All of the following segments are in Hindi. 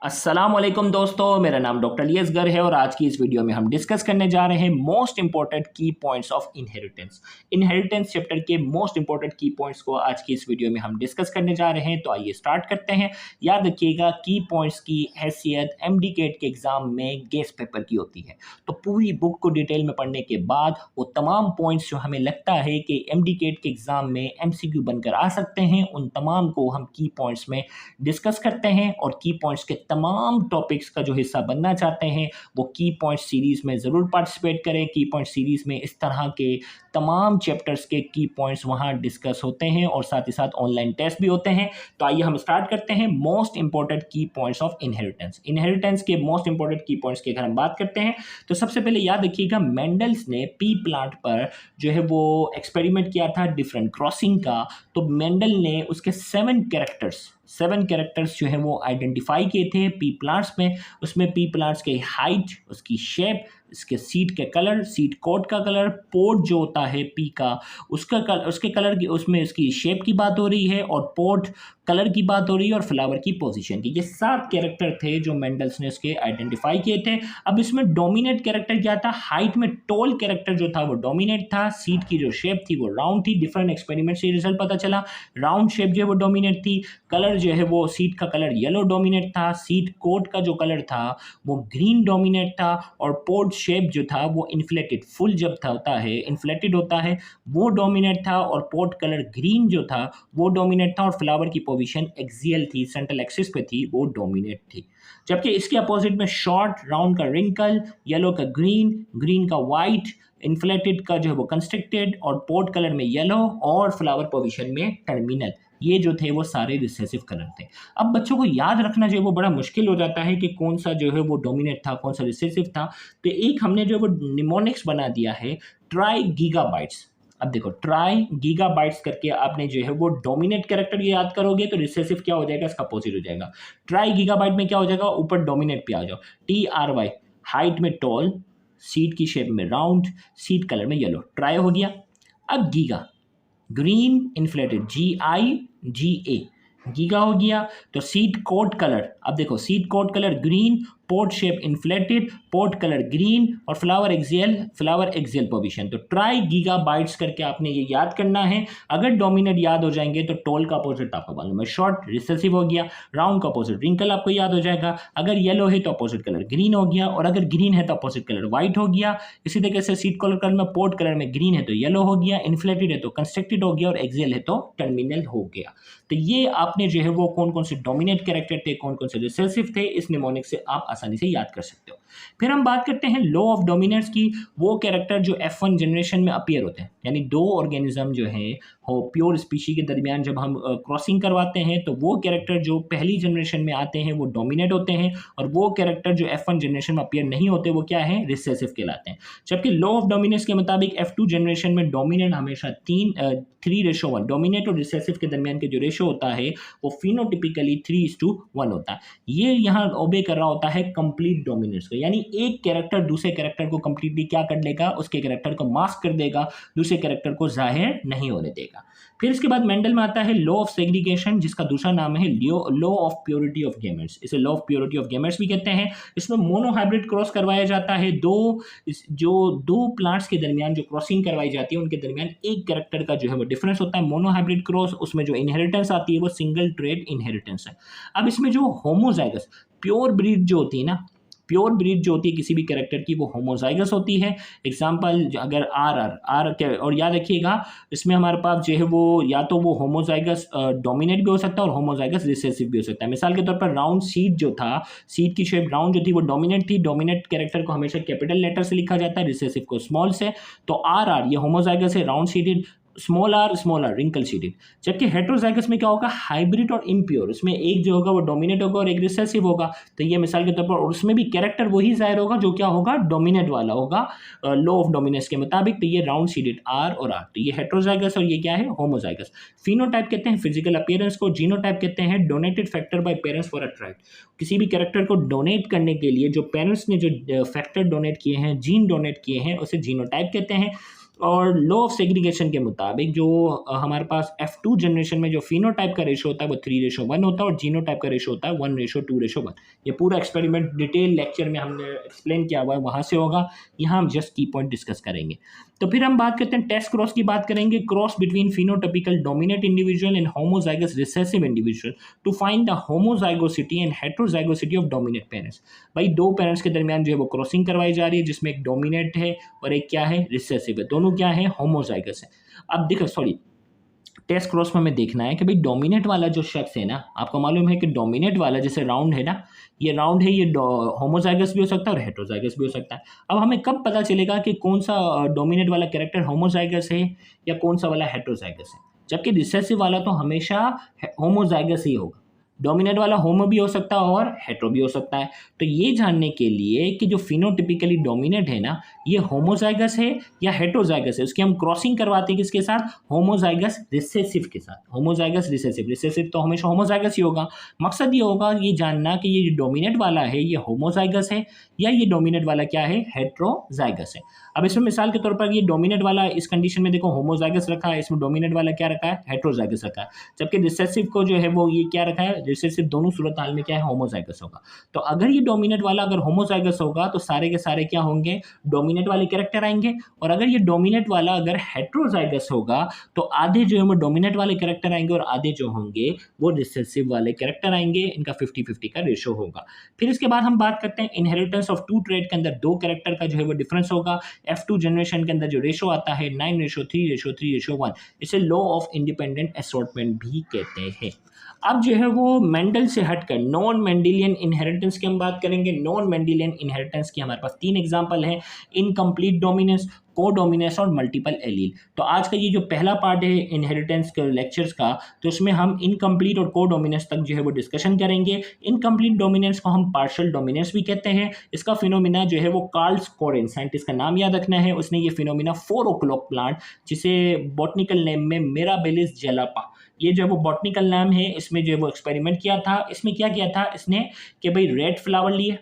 अस्सलाम वालेकुम दोस्तों, मेरा नाम डॉक्टर अली असगर है और आज की इस वीडियो में हम डिस्कस करने जा रहे हैं मोस्ट इंपॉर्टेंट की points of inheritance. Inheritance chapter के मोस्ट इंपॉर्टेंट की पॉइंट्स को आज की इस वीडियो में हम डिस्कस करने जा रहे हैं। तो आइए स्टार्ट करते हैं। याद रखिएगा, की पॉइंट्स की हैसियत एमडी केट के एग्जाम में गेस्ट पेपर की होती है, तो पूरी बुक को डिटेल में पढ़ने के बाद वो तमाम पॉइंट्स जो हमें लगता है कि एमडी केट के एग्जाम में एमसीक्यू बनकर आ सकते हैं, उन तमाम को हम की पॉइंट्स में डिस्कस करते हैं। और की पॉइंट्स के तमाम टॉपिक्स का जो हिस्सा बनना चाहते हैं वो की पॉइंट सीरीज़ में ज़रूर पार्टिसिपेट करें। की पॉइंट सीरीज़ में इस तरह के तमाम चैप्टर्स के की पॉइंट्स वहाँ डिस्कस होते हैं और साथ ही साथ ऑनलाइन टेस्ट भी होते हैं। तो आइए हम स्टार्ट करते हैं मोस्ट इंपॉर्टेंट की पॉइंट्स ऑफ इनहेरिटेंस। इनहेरिटेंस के मोस्ट इंपॉर्टेंट की पॉइंट्स की अगर हम बात करते हैं तो सबसे पहले याद रखिएगा, मेंडल्स ने पी प्लांट पर जो है वो एक्सपेरिमेंट किया था डिफरेंट क्रॉसिंग का। तो मेंडल ने उसके 7 कैरेक्टर्स जो है वो आइडेंटिफाई किए थे पी प्लांट्स में। उसमें पी प्लांट्स के हाइट, उसकी शेप, इसके सीड के कलर, सीड कोट का कलर, पोट जो होता है पी का उसका कलर, उसके कलर की, उसमें इसकी शेप की बात हो रही है और पोट कलर की बात हो रही है और फ्लावर की पोजीशन की। ये 7 कैरेक्टर थे जो मेंडल्स ने उसके आइडेंटिफाई किए थे। अब इसमें डोमिनेट कैरेक्टर क्या था? हाइट में टॉल कैरेक्टर जो था वो डोमिनेट था। सीड की जो शेप थी वो राउंड थी। डिफरेंट एक्सपेरिमेंट से रिजल्ट पता चला, राउंड शेप जो है वो डोमिनेट थी। कलर जो है वो सीड का कलर येलो डोमिनेट था। सीड कोट का जो कलर था वो ग्रीन डोमिनेट था। और पोट शेप जो था वो इन्फ्लेटेड, फुल जब था होता है इन्फ्लेटेड होता है, वो डोमिनेट था। और पोट कलर ग्रीन जो था वो डोमिनेट था। और फ्लावर की पोजीशन एक्सियल थी, सेंट्रल एक्सिस पे थी, वो डोमिनेट थी। जबकि इसके अपोजिट में शॉर्ट, राउंड का रिंकल, येलो का ग्रीन, ग्रीन का वाइट, इन्फ्लेटेड का जो है वो कंस्ट्रिक्टेड और पोट कलर में येलो और फ्लावर पोजीशन में टर्मिनल, ये जो थे वो सारे रिसेसिव कलर थे। अब बच्चों को याद रखना जो है वो बड़ा मुश्किल हो जाता है कि कौन सा जो है वो डोमिनेट था, कौन सा रिसेसिव था। तो एक हमने जो है वो निमोनिक्स बना दिया है, ट्राई गीगाबाइट्स। अब देखो, ट्राई गीगाबाइट्स करके आपने जो है वो डोमिनेट कैरेक्टर ये याद करोगे तो रिसेसिव क्या हो जाएगा, इसका अपोजिट हो जाएगा। ट्राई गीगाबाइट में क्या हो जाएगा, ऊपर डोमिनेट पे आ जाओ, TRY, हाइट में टॉल, सीड की शेप में राउंड, सीड कलर में येलो, ट्राई हो गया। अब giga, green inflated, GIGA, giga हो गया। तो सीड कोट कलर, अब देखो seed coat colour green, pod shape inflated, pod colour green और फ्लावर एक्सियल पोजीशन। तो ट्राई गीगाबाइट्स करके आपने ये याद करना है। अगर डोमिनेट याद हो जाएंगे तो टॉल का अपोजिट आपको मालूम है शॉर्ट, रिसेसिव हो गया। राउंड का अपोजिट रिंकल आपको याद हो जाएगा। अगर येलो है तो अपोजिट कलर ग्रीन हो गया, और अगर ग्रीन है तो अपोजिट कलर व्हाइट हो गया। इसी तरीके से सीड कलर में पोट कलर में ग्रीन है तो येलो हो गया, इन्फ्लेटेड है तो कंस्ट्रक्टेड हो गया और एक्सियल है तो टर्मिनल हो गया। तो ये आपने जो है वो कौन कौन से डोमिनेट कैरेक्टर थे, कौन कौन से रिसेसिव थे, इस निमोनिक से आप आसानी से याद कर सकते हो। फिर हम बात करते हैं लॉ ऑफ डोमिनेंस की। वो कैरेक्टर जो F1 जनरेशन में अपीयर होते हैं, यानी दो ऑर्गेनिज्म जो है हो प्योर स्पीशी के दरमियान जब हम क्रॉसिंग करवाते हैं तो वो कैरेक्टर जो पहली जनरेशन में आते हैं वो डोमिनेट होते हैं, और वो कैरेक्टर जो F1 जनरेशन में अपीयर नहीं होते वो क्या है, रिसेसिव कहलाते हैं। जबकि लॉ ऑफ डोमिनेंस के मुताबिक F2 जनरेशन में डोमिनेंट हमेशा 3:1, डोमिनेट और रिसेसिव के दरमियान के जो रेशो होता है वो फिनोटिपिकली 3:1 होता है। ये यहाँ ओबे कर रहा होता है कंप्लीट डोमिनेंस को, यानी एक कैरेक्टर दूसरे कैरेक्टर को कंप्लीटली क्या कर देगा, उसके कैरेक्टर को मास्क कर देगा, दूसरे कैरेक्टर को जाहिर नहीं होने देगा। फिर इसके बाद मेंडल में आता है लॉ ऑफ सेग्रीगेशन, जिसका दूसरा नाम है law of purity of gametes. इसे law of purity of gametes भी कहते हैं। इसमें मोनोहाइब्रिड क्रॉस करवाया जाता है। दो प्लांट्स के दरमियान जो क्रॉसिंग करवाई जाती है उनके दरमियान एक कैरेक्टर का जो है वो डिफरेंस होता है। मोनोहाइब्रिड क्रॉस, उसमें जो इनहेरिटेंस आती है वो सिंगल ट्रेड इनहेरिटेंस है। अब इसमें जो होमोजाइगस, प्योर ब्रीड जो होती है ना, प्योर ब्रीड जो होती है किसी भी कैरेक्टर की वो होमोजाइगस होती है। एग्जांपल अगर आर, और याद रखिएगा इसमें हमारे पास जो है वो या तो वो होमोजाइगस डोमिनेट भी हो सकता है और होमोजाइगस रिसेसिव भी हो सकता है। मिसाल के तौर पर राउंड सीड जो था, सीड की शेप राउंड जो थी वो डोमिनेट थी। डोमिनेट कैरेक्टर को हमेशा कैपिटल लेटर से लिखा जाता है, रिसेसिव को स्मॉल से। तो आर ये होमोजाइगस है, round seeded, small r wrinkle seeded. जबकि हेट्रोजाइगस में क्या होगा, हाइब्रिड और इम्प्योर, उसमें एक जो होगा वो डोमिनेट होगा और एक रिसेसिव होगा। तो ये मिसाल के तौर पर, और उसमें भी कैरेक्टर वही जाहिर होगा जो क्या होगा, डोमिनेट वाला होगा लॉ ऑफ डोमिनेंस के मुताबिक। तो ये राउंड सीडेड आर और आर, तो ये हेट्रोजाइगस और ये क्या है, होमोजाइगस। फिनोटाइप कहते हैं फिजिकल अपीयरेंस को, जीनोटाइप कहते हैं donated factor by parents for a tribe. किसी भी कैरेक्टर को डोनेट करने के लिए जो पेरेंट्स ने जो फैक्टर डोनेट किए हैं, जीन डोनेट किए हैं, उसे जीनोटाइप कहते हैं। और लॉ ऑफ सेग्रीगेशन के मुताबिक जो हमारे पास F2 जनरेशन में जो फिनोटाइप का रेशो होता है वो 3:1 होता है और जीनोटाइप का रेशो होता है 1:2:1। ये पूरा एक्सपेरिमेंट डिटेल लेक्चर में हमने एक्सप्लेन किया हुआ है, वहाँ से होगा। यहाँ हम जस्ट की पॉइंट डिस्कस करेंगे। तो फिर हम बात करते हैं टेस्ट क्रॉस की बात करेंगे। Cross between phenotypical dominant individual and homozygous recessive individual to find the homozygosity and heterozygosity of dominant parents. भाई दो पेरेंट्स के दरमियान जो है वो क्रॉसिंग करवाई जा रही है, जिसमें एक डोमिनेंट है और एक क्या है, रिसेसिव है। दोनों क्या है, होमोजाइगस है। अब देखो सॉरी, टेस्ट क्रॉस में हमें देखना है कि भाई डोमिनेट वाला जो शख्स है ना, आपको मालूम है कि डोमिनेट वाला जैसे राउंड है ना, ये राउंड है, ये होमोजाइगस भी हो सकता है और हेट्रोजाइगस भी हो सकता है। अब हमें कब पता चलेगा कि कौन सा डोमिनेट वाला कैरेक्टर होमोजाइगस है या कौन सा वाला हेट्रोजाइगस है? जबकि रिसेसिव वाला तो हमेशा होमोजाइगस ही होगा। डोमिनेट वाला होमो भी हो सकता है और हेट्रो भी हो सकता है। तो ये जानने के लिए कि जो फिनोटिपिकली डोमिनेट है ना, ये होमोजाइगस है या हेट्रोजाइगस है, उसकी हम क्रॉसिंग करवाते हैं किसके साथ, होमोजाइगस रिसेसिव के साथ। होमोजाइगस रिसेसिव, रिसेसिव तो हमेशा होमोजाइगस ही होगा। मकसद ये होगा ये जानना कि ये जो डोमिनेट वाला है ये होमोजाइगस है या ये डोमिनेट वाला क्या है, हेट्रोजाइगस है। अब इसमें मिसाल के तौर पर ये डोमिनेट वाला इस कंडीशन में देखो होमोजाइगस रखा है, इसमें डोमिनेट वाला क्या रखा है, हेट्रोजाइगस रखा है। जबकि रिसेसिव को जो है वो ये क्या रखा है, रिसेसिव दोनों सूरत हाल में क्या है, होमोजाइगस होगा। तो अगर ये डोमिनेट वाला अगर होमोजाइगस होगा तो सारे के सारे क्या होंगे, डोमिनेट वाले कैरेक्टर आएंगे। और अगर ये डोमिनेट वाला अगर हेट्रोजाइगस होगा तो आधे जो है वो डोमिनेट वाले कैरेक्टर आएंगे और आधे जो होंगे वो रिसेसिव वाले कैरेक्टर आएंगे। इनका 50-50 का रेशो होगा। फिर इसके बाद हम बात करते हैं इनहेरिटेंस ऑफ टू ट्रेट के अंदर दो कैरेक्टर का जो है वो डिफरेंस होगा। F2 जनरेशन के अंदर जो रेशो आता है 9:3:3:1, इसे लॉ ऑफ इंडिपेंडेंट असॉर्टमेंट भी कहते हैं। अब जो है वो मेंडल से हटकर नॉन मेंडेलियन इनहेरिटेंस की हम बात करेंगे। नॉन मेंडेलियन इनहेरिटेंस की हमारे पास 3 एग्जांपल हैं, इनकम्प्लीट डोमिनेंस, को डोमिनेंस और मल्टीपल एलील। तो आज का ये जो पहला पार्ट है इनहेरिटेंस के लेक्चर्स का, तो इसमें हम इनकम्प्लीट और को डोमिनेंस तक जो है वो डिस्कशन करेंगे। इनकम्प्लीट डोमिनेंस को हम पार्शियल डोमिनेंस भी कहते हैं। इसका फिनोमिना जो है वो कार्ल्स कोरेन, साइंटिस्ट का नाम याद रखना है, उसने ये फिनोमिना 4 o'clock प्लांट, जिसे बॉटनिकल नेम में मिराबिलिस जेलापा, ये जो वो बॉटनिकल नाम है, इसमें जो वो एक्सपेरिमेंट किया था। इसमें क्या किया था इसने कि भाई रेड फ्लावर लिए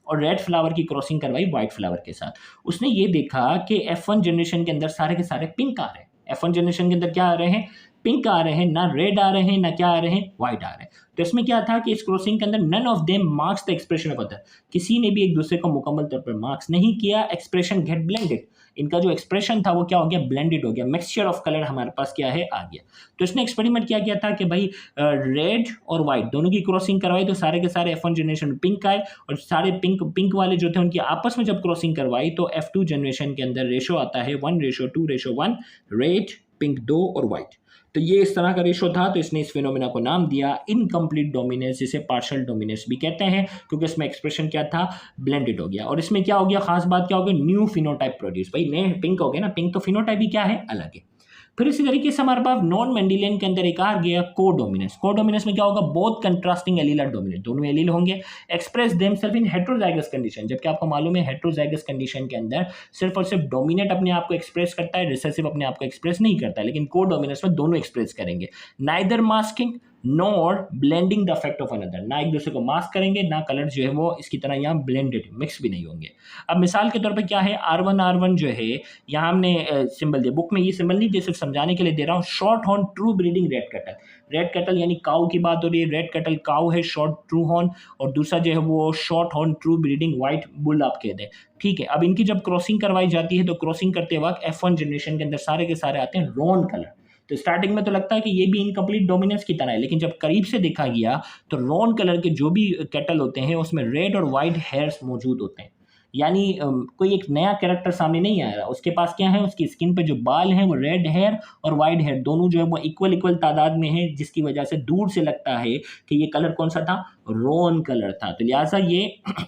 और रेड फ्लावर की क्रॉसिंग करवाई वाइट फ्लावर के साथ। उसने ये देखा कि F1 जनरेशन के अंदर सारे के सारे पिंक आ रहे हैं। F1 जनरेशन के अंदर क्या आ रहे हैं, पिंक आ रहे हैं, ना रेड आ रहे हैं, ना क्या आ रहे हैं, व्हाइट आ रहे हैं। तो इसमें क्या था कि इस क्रॉसिंग के अंदर none of them marks the expression of other, किसी ने भी एक दूसरे को मुकम्मल तौर पर मार्क्स नहीं किया। एक्सप्रेशन गेट ब्लेंडेड, इनका जो एक्सप्रेशन था वो क्या हो गया, ब्लेंडेड हो गया, मिक्सचर ऑफ कलर हमारे पास क्या है, आ गया। तो इसने एक्सपेरिमेंट क्या किया था कि भाई रेड और व्हाइट दोनों की क्रॉसिंग करवाई, तो सारे के सारे F1 जनरेशन में पिंक आए और सारे पिंक वाले जो थे उनकी आपस में जब क्रॉसिंग करवाई तो F2 जनरेशन के अंदर रेशो आता है 1:2:1, रेड, पिंक 2 और व्हाइट। तो ये इस तरह का रेशो था। तो इसने इस फिनोमिना को नाम दिया इनकम्प्लीट डोमिनेंस, जिसे पार्शियल डोमिनेंस भी कहते हैं, क्योंकि इसमें एक्सप्रेशन क्या था, ब्लेंडेड हो गया। और इसमें क्या हो गया, खास बात क्या हो गई, न्यू फिनोटाइप प्रोड्यूस। भाई नए पिंक हो गया ना, पिंक तो फिनोटाइप ही क्या है, अलग है। फिर इसी तरीके से हमारे पास नॉन मेंडेलियन के अंदर एक आ गया को डोमिनेंस। को डोमिनेंस में क्या होगा, both contrasting allele are dominant, दोनों एलील होंगे, express themselves in heterozygous condition. जबकि आपको मालूम है हेट्रोजाइगस कंडीशन के अंदर सिर्फ और सिर्फ डोमिनेट अपने आप को एक्सप्रेस करता है, रिसेसिव अपने आप को एक्सप्रेस नहीं करता है। लेकिन को डोमिनेंस में दोनों एक्सप्रेस करेंगे, neither masking nor blending the effect of another, ना एक दूसरे को मास्क करेंगे, ना कलर जो है वो इसकी तरह यहाँ ब्लेंडेड मिक्स भी नहीं होंगे। अब मिसाल के तौर पे क्या है, R1 जो है, यहाँ हमने सिंबल दिया, बुक में ये सिंबल नहीं दे, सिर्फ समझाने के लिए दे रहा हूँ। Short horn true breeding red cattle, red cattle यानी काऊ की बात हो रही है, रेड कैटल काऊ है, शॉर्ट ट्रू हॉर्न, और दूसरा जो है वो short horn true breeding white bull आप कह दें, ठीक है। अब इनकी जब क्रॉसिंग करवाई जाती है तो क्रॉसिंग करते वक्त F1 जनरेशन के अंदर सारे के सारे आते हैं रॉन कलर। तो स्टार्टिंग में तो लगता है कि ये भी इनकम्प्लीट डोमिनेंस की तरह है, लेकिन जब करीब से देखा गया तो रॉन कलर के जो भी कैटल होते हैं उसमें रेड और वाइट हेयर्स मौजूद होते हैं। यानी कोई एक नया कैरेक्टर सामने नहीं आ रहा, उसके पास क्या है, उसकी स्किन पे जो बाल हैं वो रेड हेयर और वाइट हेयर दोनों जो है वो इक्वल तादाद में है, जिसकी वजह से दूर से लगता है कि ये कलर कौन सा था, रॉन कलर था। तो लिहाजा ये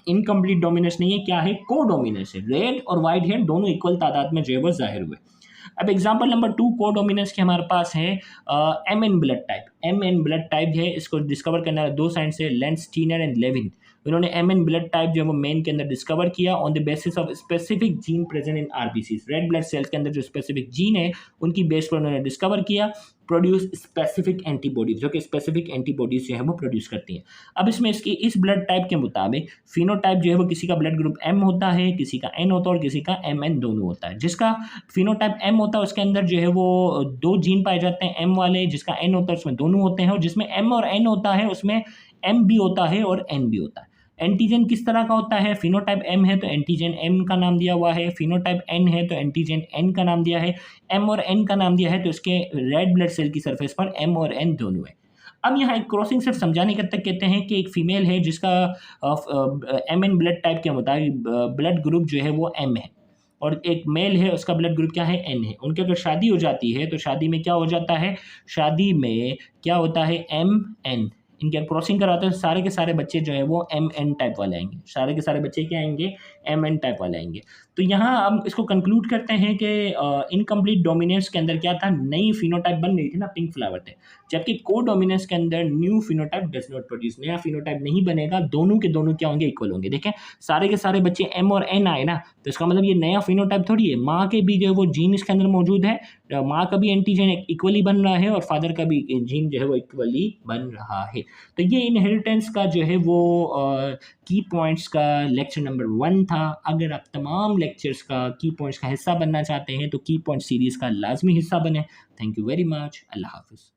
इनकम्प्लीट डोमिनेंस नहीं है, क्या है, को डोमिनेंस है। रेड और वाइट हेयर दोनों इक्वल तादाद में जो है वो जाहिर हुए। अब एग्जाम्पल नंबर 2 को डोमिनेंस के हमारे पास है MN blood type. MN blood type है, इसको डिस्कवर करने वाला दो साइंस है, लेंस स्टीनर एंड लेविन। इन्होंने MN ब्लड टाइप जो है वो मेन के अंदर डिस्कवर किया on the basis of specific gene present in RBCs, red blood cells के अंदर जो स्पेसिफिक जीन है उनकी बेस पर उन्होंने डिस्कवर किया। प्रोड्यूस स्पेसिफिक एंटीबॉडीज, जो कि स्पेसिफिक एंटीबॉडीज जो है वो प्रोड्यूस करती हैं। अब इसमें इसकी इस ब्लड टाइप के मुताबिक फिनोटाइप जो है वो किसी का ब्लड ग्रुप एम होता है, किसी का एन होता है और किसी का एम एन दोनों होता है। जिसका फिनोटाइप एम होता है उसके अंदर जो है वो 2 जीन पाए जाते हैं एम वाले, जिसका एन होता है उसमें दोनों होते हैं, और जिसमें एम और एन होता है उसमें एम भी होता है और एन भी होता है। एंटीजन किस तरह का होता है, फिनोटाइप एम है तो एंटीजन एम का नाम दिया हुआ है, फिनोटाइप एन है तो एंटीजन एन का नाम दिया है, एम और एन का नाम दिया है तो इसके रेड ब्लड सेल की सरफेस पर एम और एन दोनों है। अब यहाँ एक क्रॉसिंग सिर्फ समझाने के तक कहते हैं कि एक फीमेल है जिसका एम एन ब्लड टाइप के मुताबिक ब्लड ग्रुप जो है वो एम है, और एक मेल है उसका ब्लड ग्रुप क्या है, एन है। उनकी अगर शादी हो जाती है तो शादी में क्या हो जाता है, शादी में क्या होता है, एम एन, इनके क्रॉसिंग कराते हैं सारे के सारे बच्चे जो है वो एम एन टाइप वाले आएंगे, सारे के सारे बच्चे क्या आएंगे, एम एन टाइप वाले आएंगे। तो यहाँ हम इसको कंक्लूड करते हैं कि इनकम्प्लीट डोमिनेंस के अंदर क्या था, नई फिनोटाइप बन गई थी ना, पिंक फ्लावर थे, जबकि को डोमिनेंस के अंदर new phenotype does not produce, नया फिनोटाइप नहीं बनेगा, दोनों के दोनों क्या होंगे, इक्वल होंगे। देखें सारे के सारे बच्चे एम और एन आए ना, तो इसका मतलब ये नया फिनोटाइप थोड़ी है, माँ के भी जो है वो जीन इसके अंदर मौजूद है, माँ का भी एंटीजन इक्वली बन रहा है और फादर का भी जीन जो है वो इक्वली बन रहा है। तो ये इनहेरिटेंस का जो है वो की पॉइंट्स का लेक्चर नंबर 1 था। अगर आप तमाम लेक्चर्स का की पॉइंट्स का हिस्सा बनना चाहते हैं तो की पॉइंट सीरीज़ का लाजमी हिस्सा बने। Thank you very much. अल्लाह हाफिज़।